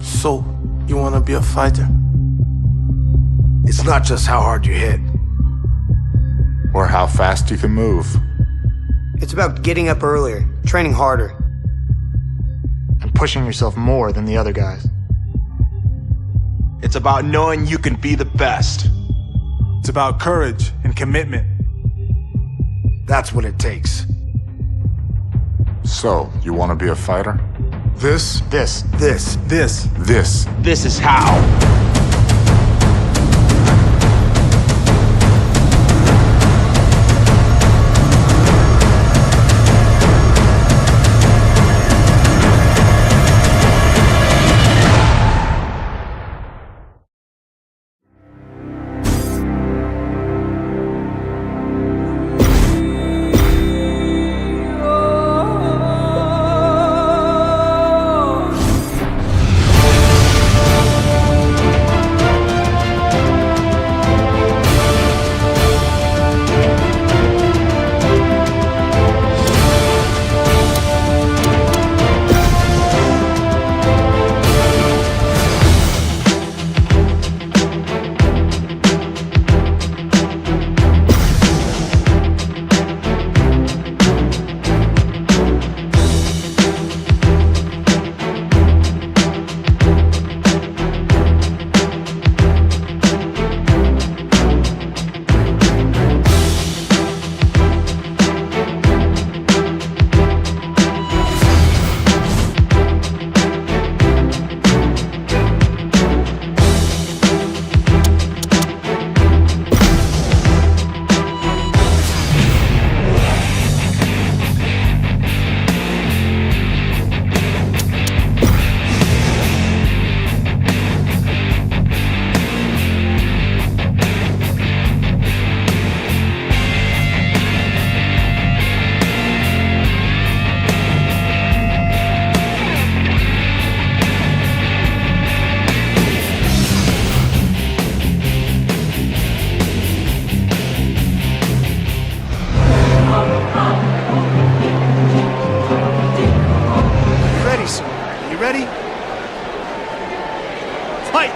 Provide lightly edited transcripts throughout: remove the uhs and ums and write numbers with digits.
So, you wanna be a fighter? It's not just how hard you hit. Or how fast you can move. It's about getting up earlier, training harder, and pushing yourself more than the other guys. It's about knowing you can be the best. It's about courage and commitment. That's what it takes. So, you want to be a fighter? This. This This is how. Ready? Fight!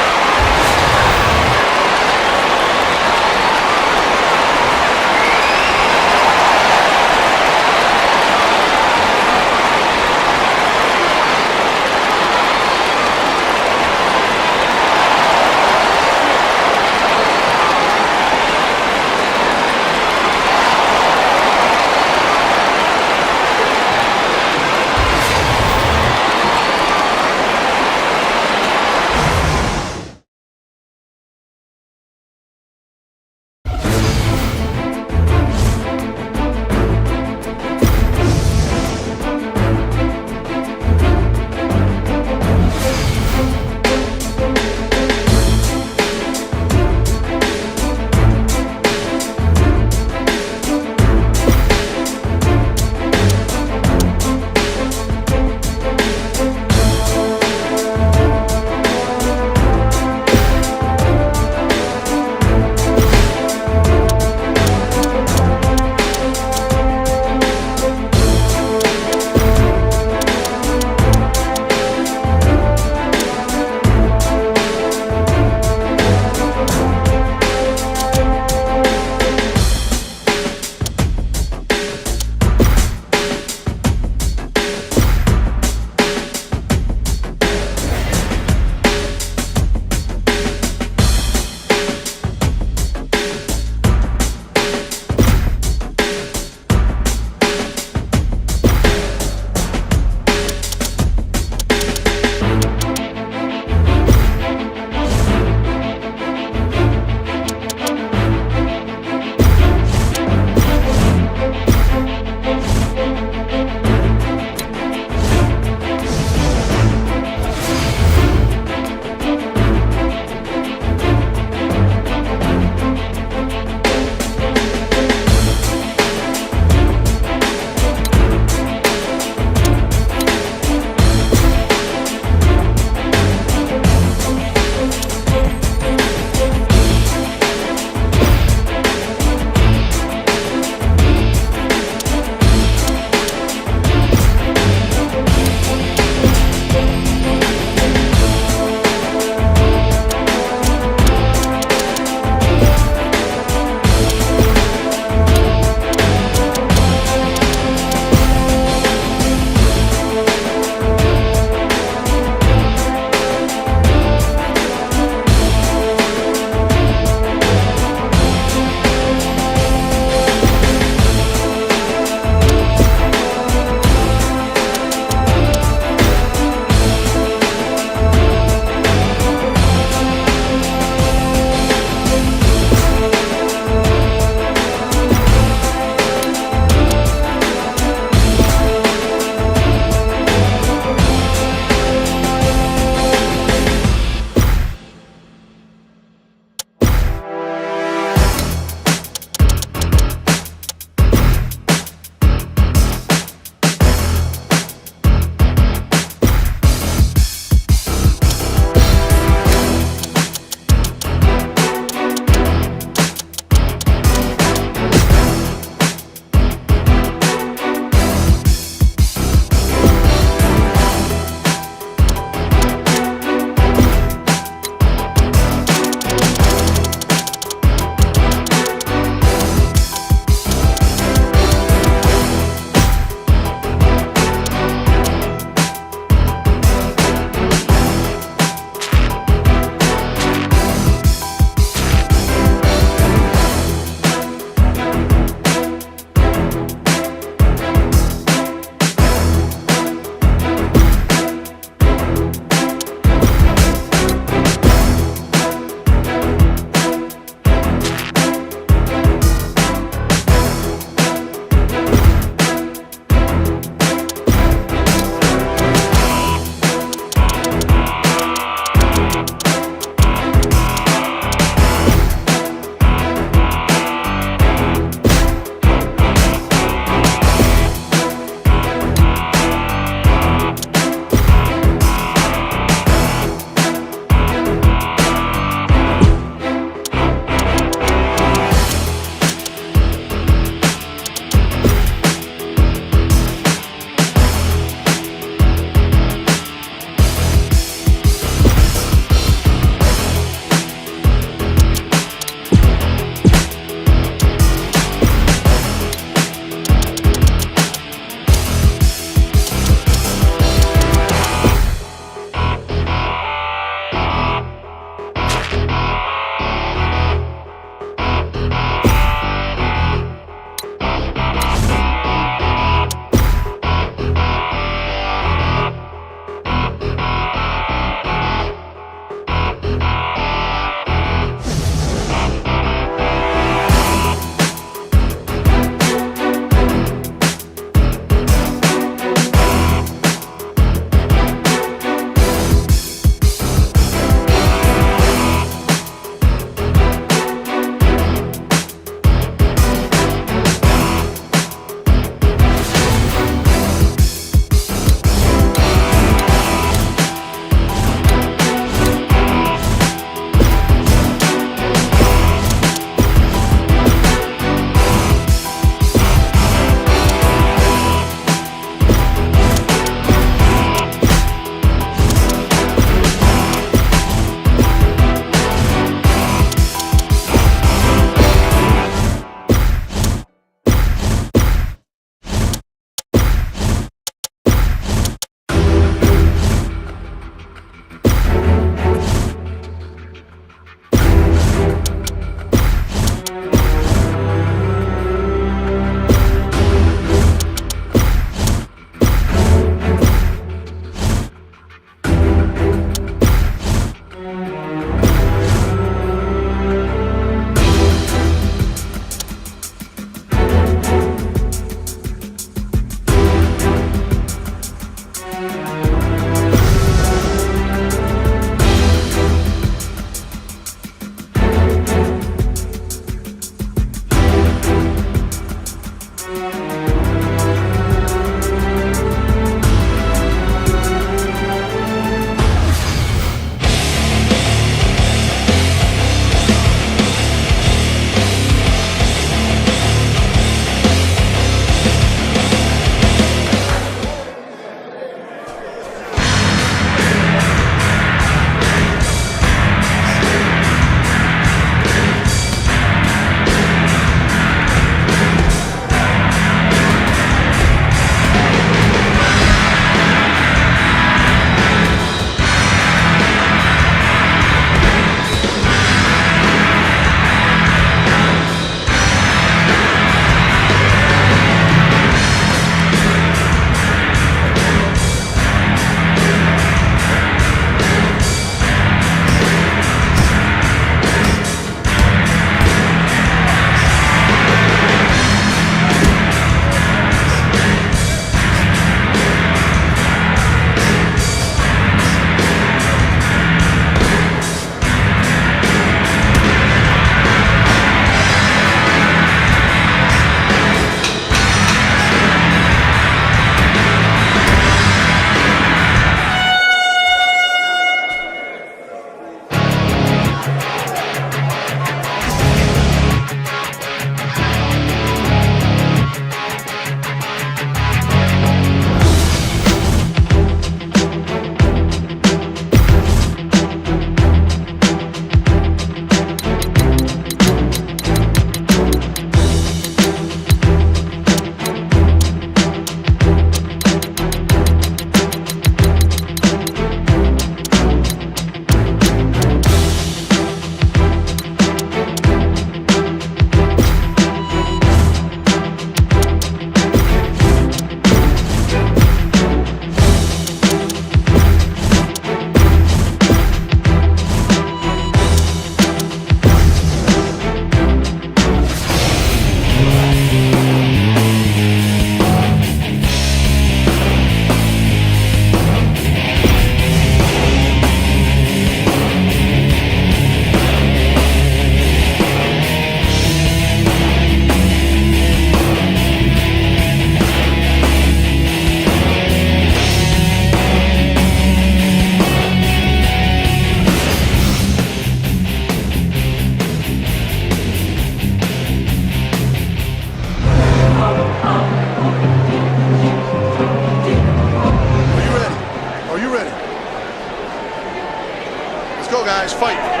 fight.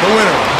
The winner.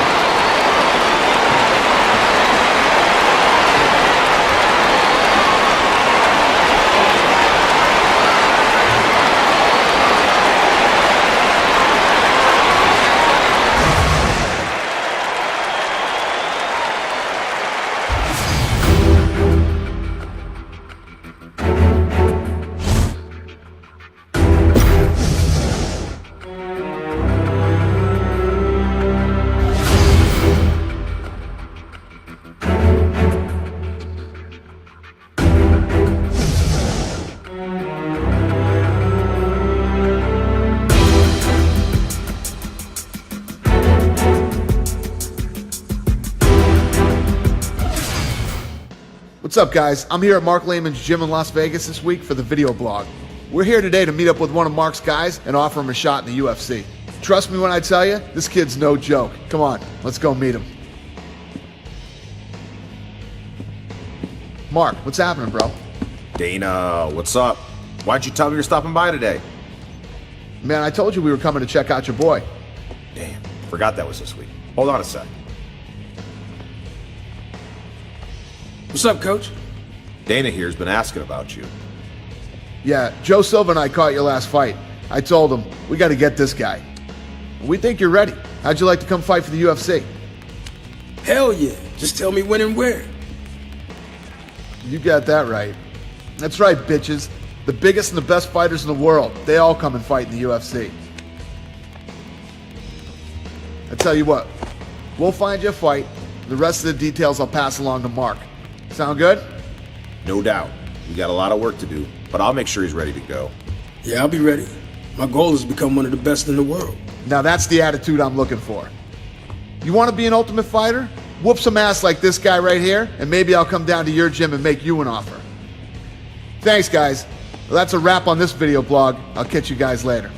What's up, guys? I'm here at Mark Lehman's gym in Las Vegas this week for the video blog. We're here today to meet up with one of Mark's guys and offer him a shot in the UFC. Trust me when I tell you, this kid's no joke. Come on, let's go meet him. Mark, what's happening, bro? Dana, what's up? Why'd you tell me you're stopping by today? Man, I told you we were coming to check out your boy. Damn, forgot that was this week. Hold on a sec. What's up, Coach? Dana here's been asking about you. Yeah, Joe Silva and I caught your last fight. I told him, we got to get this guy. We think you're ready. How'd you like to come fight for the UFC? Hell yeah. Just tell me when and where. You got that right. That's right, bitches. The biggest and the best fighters in the world, they all come and fight in the UFC. I tell you what, we'll find you a fight. The rest of the details I'll pass along to Mark. Sound good? No doubt. We got a lot of work to do, but I'll make sure he's ready to go. Yeah, I'll be ready. My goal is to become one of the best in the world. Now that's the attitude I'm looking for. You want to be an ultimate fighter? Whoop some ass like this guy right here, and maybe I'll come down to your gym and make you an offer. Thanks, guys. Well, that's a wrap on this video blog. I'll catch you guys later.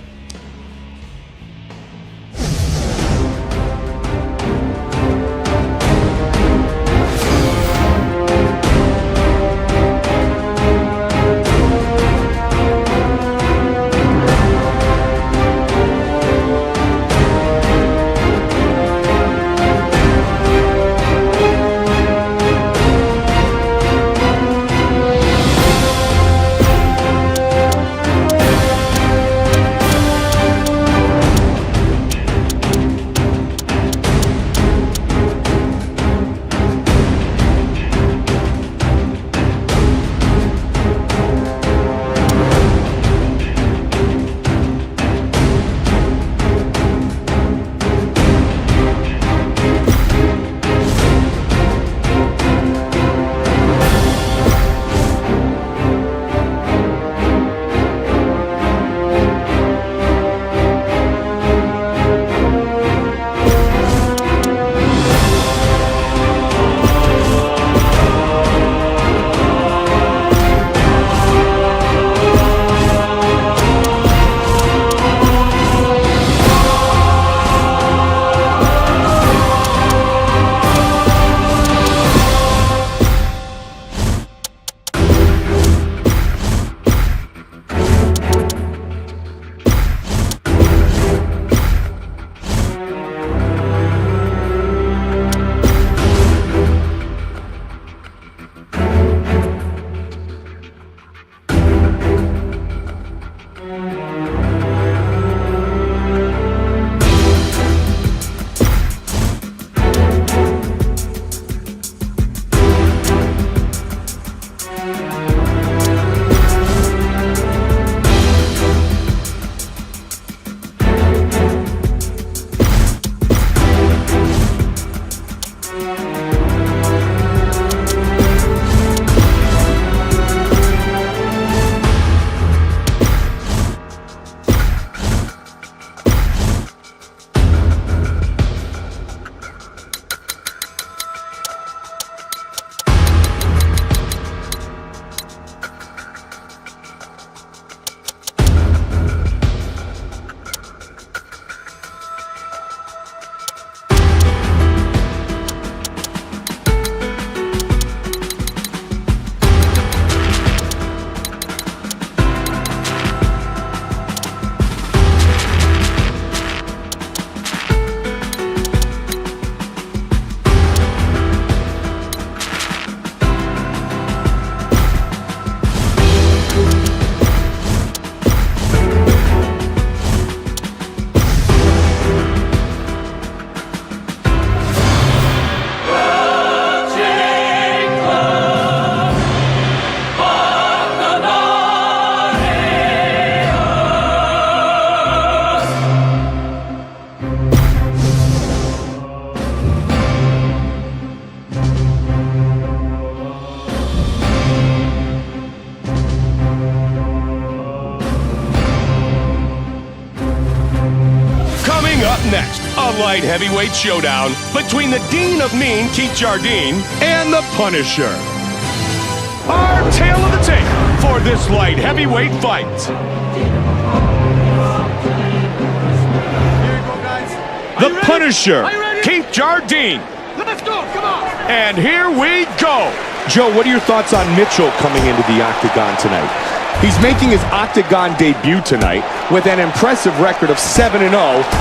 light heavyweight showdown between the Dean of Mean, Keith Jardine, and the Punisher. Our tale of the tape for this light heavyweight fight. The Punisher, Keith Jardine. Let's go, come on! And here we go. Joe, what are your thoughts on Mitchell coming into the octagon tonight? He's making his octagon debut tonight with an impressive record of 7-0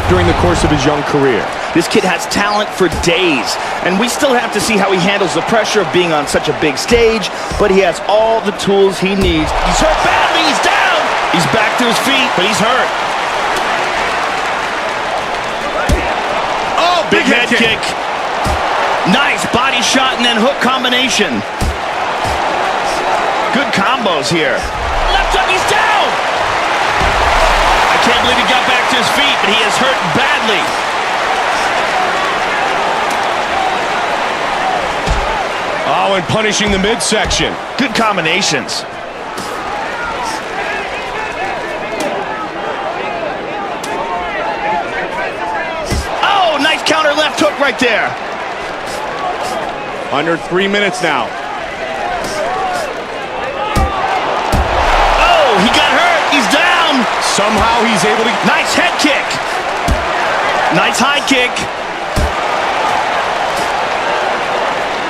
during the course of his young career. This kid has talent for days, and we still have to see how he handles the pressure of being on such a big stage, but he has all the tools he needs. He's hurt badly, he's down! He's back to his feet, but he's hurt. Oh, big head kick. Nice body shot and then hook combination. Good combos here. Left hook, he's down! I can't believe he got back to his feet, but he is hurt badly. Oh, and punishing the midsection. Good combinations. Oh, nice counter left hook right there. Under 3 minutes now. Oh, he got hurt. He's down. Somehow he's able to... Nice head kick. Nice high kick.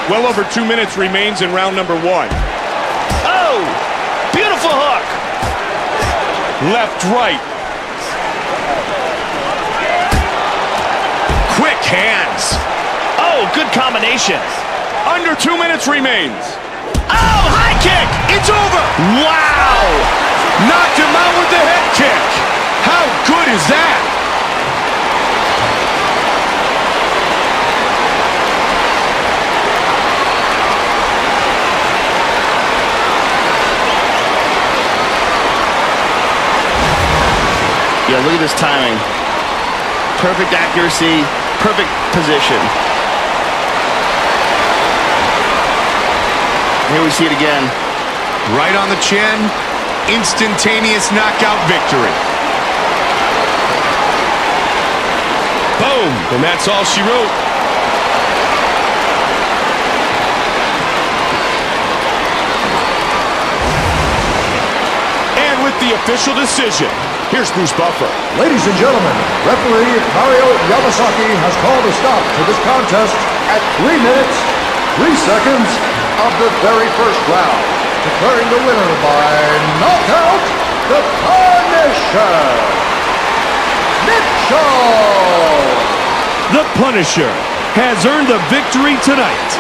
Well over 2 minutes remains in round number 1. Oh, beautiful hook. Left, right. Quick hands. Oh, good combination. Under 2 minutes remains. Oh, high kick. It's over. Wow. Knocked him out with the head kick. How good is that? Yeah, look at this timing. Perfect accuracy, perfect position. Here we see it again. Right on the chin, instantaneous knockout victory. Boom, and that's all she wrote. And with the official decision, here's Bruce Buffer. Ladies and gentlemen, referee Mario Yamasaki has called a stop to this contest at 3 minutes, 3 seconds of the very first round, declaring the winner by knockout, the Punisher, Mitchell! The Punisher has earned the victory tonight.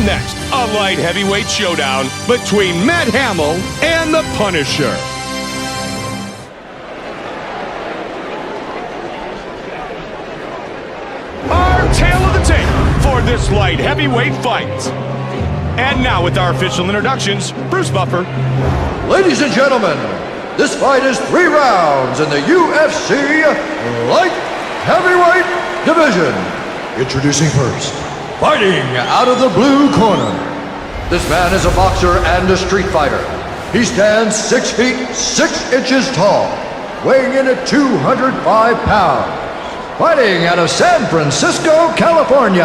next, a light heavyweight showdown between Matt Hamill and the Punisher. Our tale of the tape for this light heavyweight fight. And now with our official introductions, Bruce Buffer. Ladies and gentlemen, this fight is 3 rounds in the UFC Light Heavyweight Division. Introducing first, fighting out of the blue corner. This man is a boxer and a street fighter. He stands 6 feet 6 inches tall, weighing in at 205 pounds. Fighting out of San Francisco, California,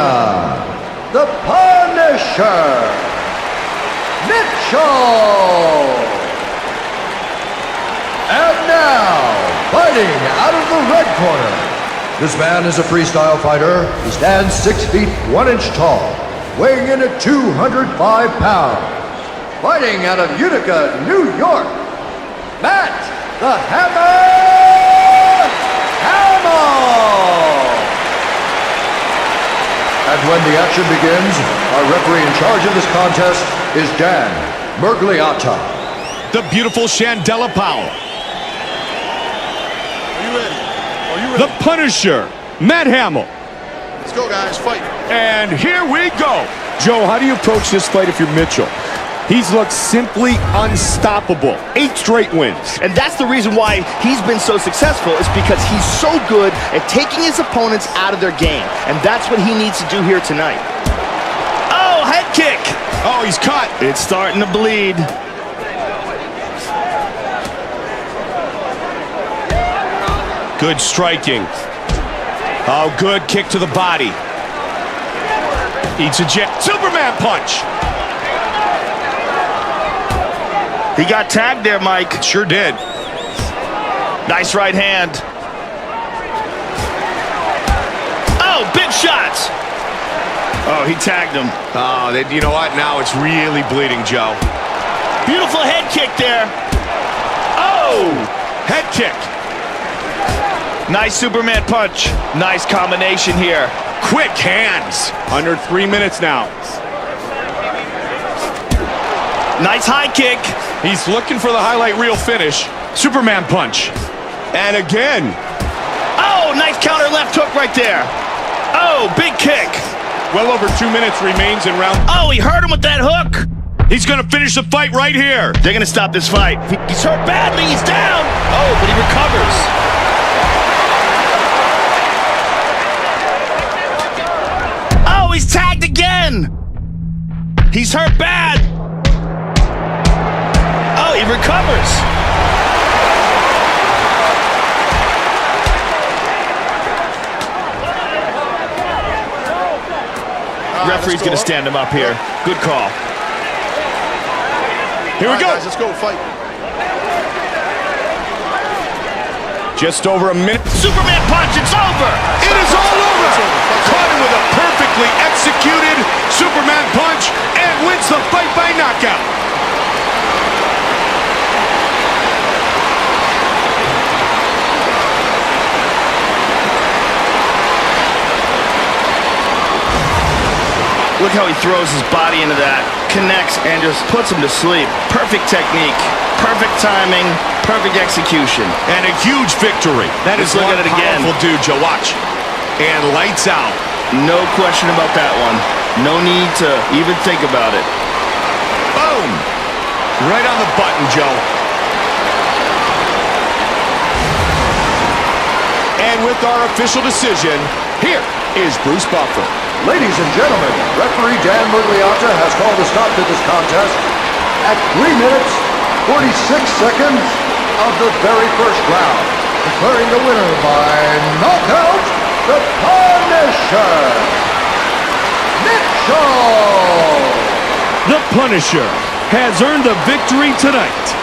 the Punisher, Mitchell. And now, fighting out of the red corner. This man is a freestyle fighter. He stands 6 feet 1 inch tall, weighing in at 205 pounds. Fighting out of Utica, New York, Matt the Hammer Hamill. And when the action begins, our referee in charge of this contest is Dan Mergliata. The beautiful Shandella Powell. Are you ready? Are you ready? The Punisher, Matt Hamill. Let's go, guys. Fight. And here we go. Joe, how do you approach this fight if you're Mitchell? He's looked simply unstoppable. 8 straight wins. And that's the reason why he's been so successful, is because he's so good at taking his opponents out of their game. And that's what he needs to do here tonight. Oh, head kick. Oh, he's caught. It's starting to bleed. Good striking. Oh, good kick to the body. Eats a jet. Superman punch. He got tagged there, Mike. Sure did. Nice right hand. Oh, big shots. Oh, he tagged him. Oh, you know what? Now it's really bleeding, Joe. Beautiful head kick there. Oh, head kick. Nice Superman punch. Nice combination here. Quick hands. Under 3 minutes now. Nice high kick. He's looking for the highlight reel finish. Superman punch. And again. Oh, nice counter left hook right there. Oh, big kick. Well over 2 minutes remains in round. Oh, he hurt him with that hook. He's going to finish the fight right here. They're going to stop this fight. He's hurt badly. He's down. Oh, but he recovers. Oh, he's tagged again. He's hurt bad. Oh, he recovers. Referee's going to stand him up here. Good call. Here we go. Guys, let's go fight. Just over a minute. Superman punch. It's over. It is all over. Caught him with a perfectly executed Superman punch and wins the fight by knockout. Look how he throws his body into that, connects, and just puts him to sleep. Perfect technique, perfect timing, perfect execution. And a huge victory. That is Let's look at it again. Powerful dude, Joe. Watch. And lights out. No question about that one. No need to even think about it. Boom. Right on the button, Joe. And with our official decision, here is Bruce Buffer. Ladies and gentlemen, referee Dan Mergliata has called a stop to this contest at 3 minutes, 46 seconds of the very first round, declaring the winner by knockout, the Punisher, Mitchell. The Punisher has earned the victory tonight.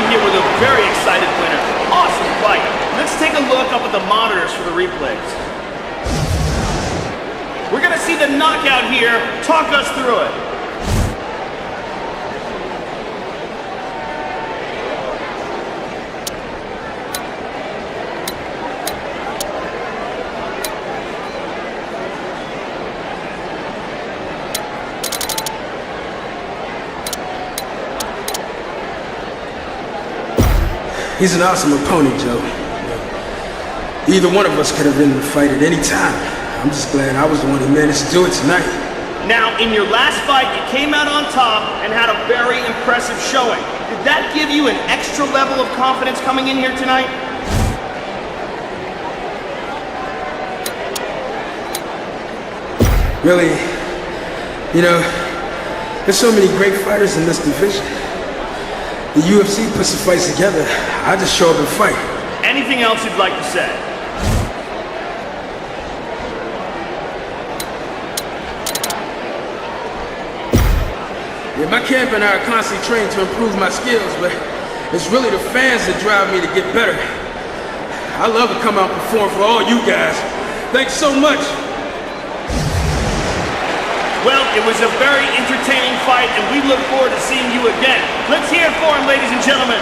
Here with a very excited winner. Awesome fight. Let's take a look up at the monitors for the replays. We're going to see the knockout here. Talk us through it. He's an awesome opponent, Joe. Either one of us could have been in the fight at any time. I'm just glad I was the one who managed to do it tonight. Now, in your last fight, you came out on top and had a very impressive showing. Did that give you an extra level of confidence coming in here tonight? Really, you know, there's so many great fighters in this division. The UFC puts the fights together. I just show up and fight. Anything else you'd like to say? Yeah, my camp and I are constantly trained to improve my skills, but it's really the fans that drive me to get better. I love to come out and perform for all you guys. Thanks so much. Well, it was a very entertaining fight, and we look forward to seeing you again. Let's hear it for him, ladies and gentlemen.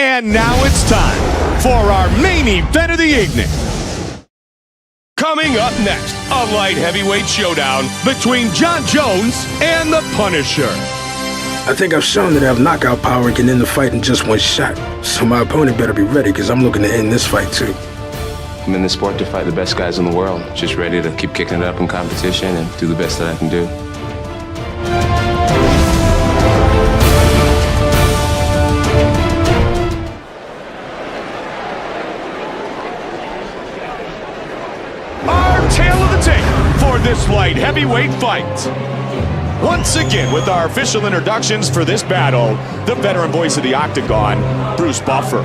And now it's time for our main event of the evening. Coming up next, a light heavyweight showdown between Jon Jones and the Punisher. I think I've shown that I have knockout power and can end the fight in just one shot. So my opponent better be ready, because I'm looking to end this fight too. I'm in the sport to fight the best guys in the world. Just ready to keep kicking it up in competition and do the best that I can do. Our tale of the tape for this light heavyweight fight. Once again, with our official introductions for this battle, the veteran voice of the Octagon, Bruce Buffer.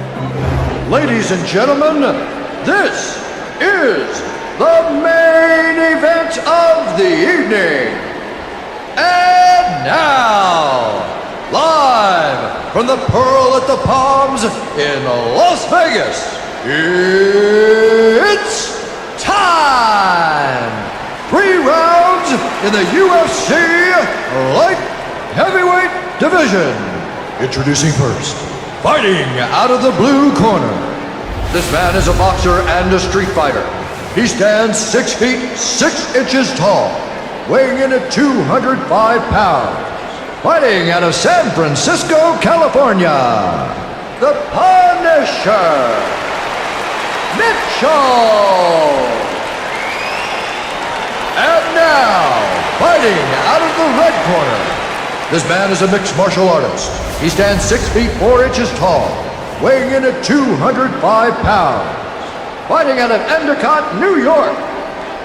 Ladies and gentlemen, this is the main event of the evening. And now, live from the Pearl at the Palms in Las Vegas, it's time! 3 rounds in the UFC Light Heavyweight Division. Introducing first, fighting out of the blue corner. This man is a boxer and a street fighter. He stands 6 feet 6 inches tall, weighing in at 205 pounds. Fighting out of San Francisco, California, the Punisher, Mitchell. And now, fighting out of the red corner. This man is a mixed martial artist. He stands 6 feet 4 inches tall, weighing in at 205 pounds. Fighting out of Endicott, New York,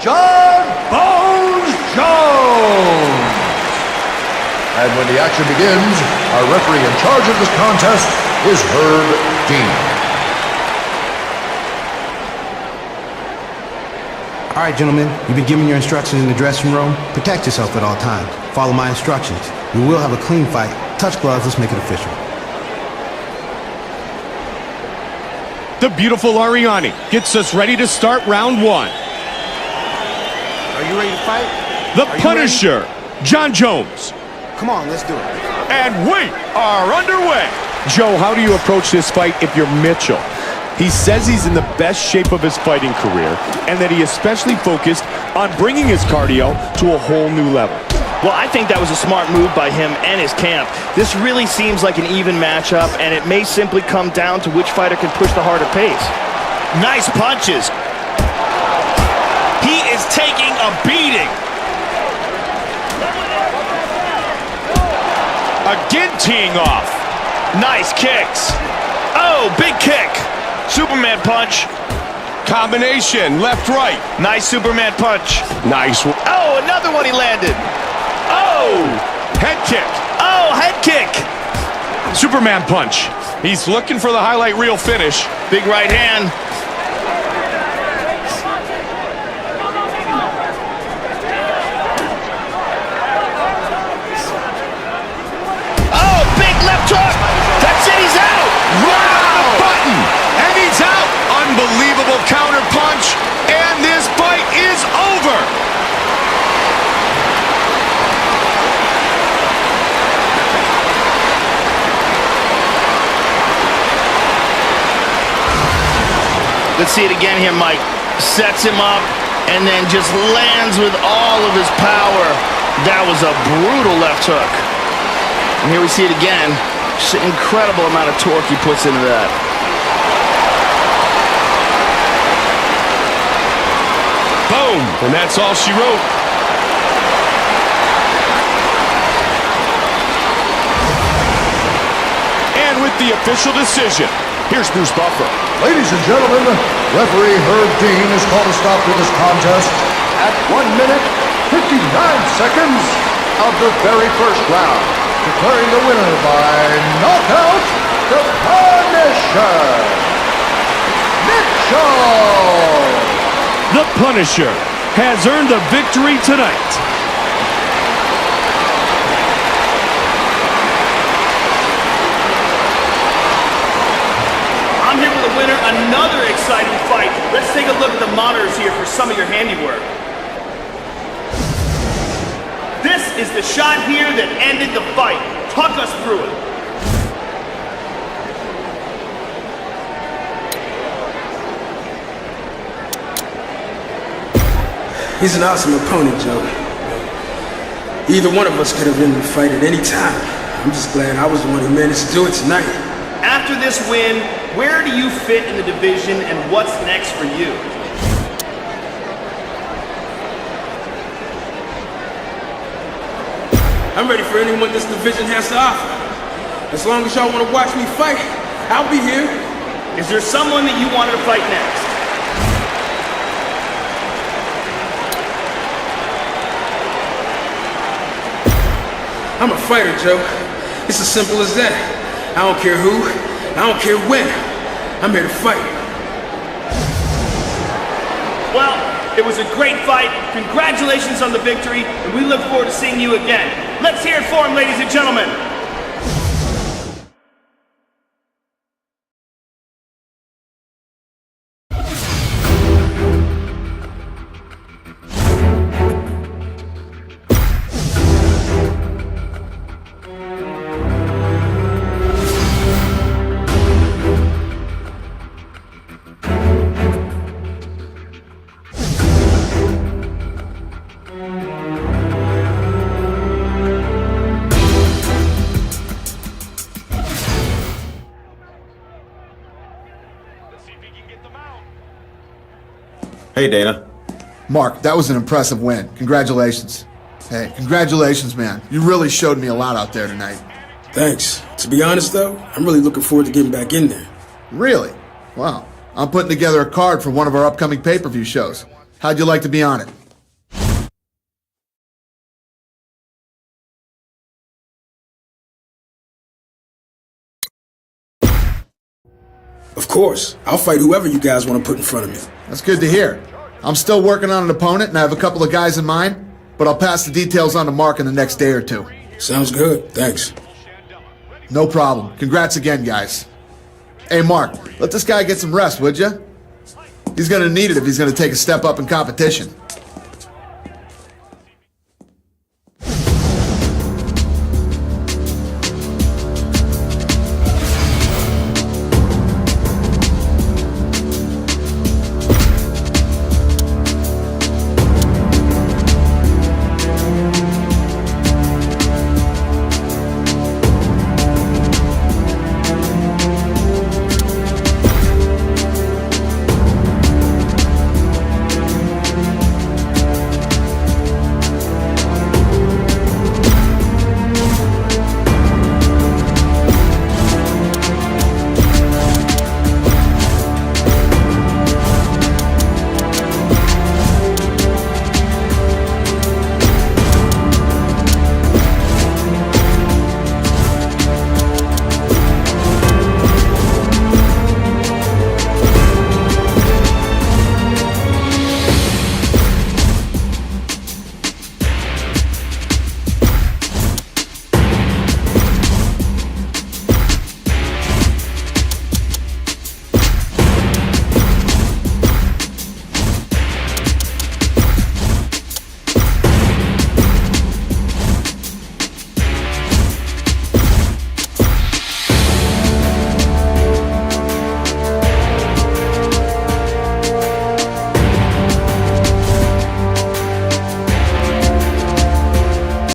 John Bones Jones. And when the action begins, our referee in charge of this contest is Herb Dean. All right, gentlemen, you've been given your instructions in the dressing room. Protect yourself at all times. Follow my instructions. We will have a clean fight. Touch gloves, let's make it official. The beautiful Ariani gets us ready to start round 1. Are you ready to fight? The Punisher, John Jones. Come on, let's do it. And we are underway. Joe, how do you approach this fight if you're Mitchell? He says he's in the best shape of his fighting career and that he especially focused on bringing his cardio to a whole new level. Well, I think that was a smart move by him and his camp. This really seems like an even matchup, and it may simply come down to which fighter can push the harder pace. Nice punches. He is taking a beating. Again teeing off. Nice kicks. Oh, big kick. Superman punch. Combination, left-right. Nice Superman punch. Nice. Oh, another one he landed. Oh! Head kick. Oh, head kick. Superman punch. He's looking for the highlight reel finish. Big right hand. Oh, big left hook. That's it, he's out. Right on the button. And he's out. Unbelievable counter punch. And this fight is over. Let's see it again here, Mike. Sets him up and then just lands with all of his power. That was a brutal left hook. And here we see it again. Just an incredible amount of torque he puts into that. Boom. And that's all she wrote. And with the official decision, here's Bruce Buffer. Ladies and gentlemen, referee Herb Dean has called a stop to this contest at 1 minute, 59 seconds of the very first round, declaring the winner by knockout, the Punisher, Mitchell. The Punisher has earned the victory tonight. I'm here with the winner, another exciting fight. Let's take a look at the monitors here for some of your handiwork. This is the shot here that ended the fight. Talk us through it. He's an awesome opponent, Joe. Either one of us could have ended the fight at any time. I'm just glad I was the one who managed to do it tonight. After this win, where do you fit in the division and what's next for you? I'm ready for anyone this division has to offer. As long as y'all want to watch me fight, I'll be here. Is there someone that you wanted to fight next? I'm a fighter, Joe. It's as simple as that. I don't care who, I don't care when. I'm here to fight. Well, it was a great fight. Congratulations on the victory, and we look forward to seeing you again. Let's hear it for him, ladies and gentlemen. Hey, Dana. Mark, that was an impressive win. Congratulations. Hey, congratulations, man. You really showed me a lot out there tonight. Thanks. To be honest, though, I'm really looking forward to getting back in there. Really? Wow. I'm putting together a card for one of our upcoming pay-per-view shows. How'd you like to be on it? Of course. I'll fight whoever you guys want to put in front of me. That's good to hear. I'm still working on an opponent, and I have a couple of guys in mind, but I'll pass the details on to Mark in the next day or two. Sounds good. Thanks. No problem. Congrats again, guys. Hey, Mark, let this guy get some rest, would you? He's going to need it if he's going to take a step up in competition.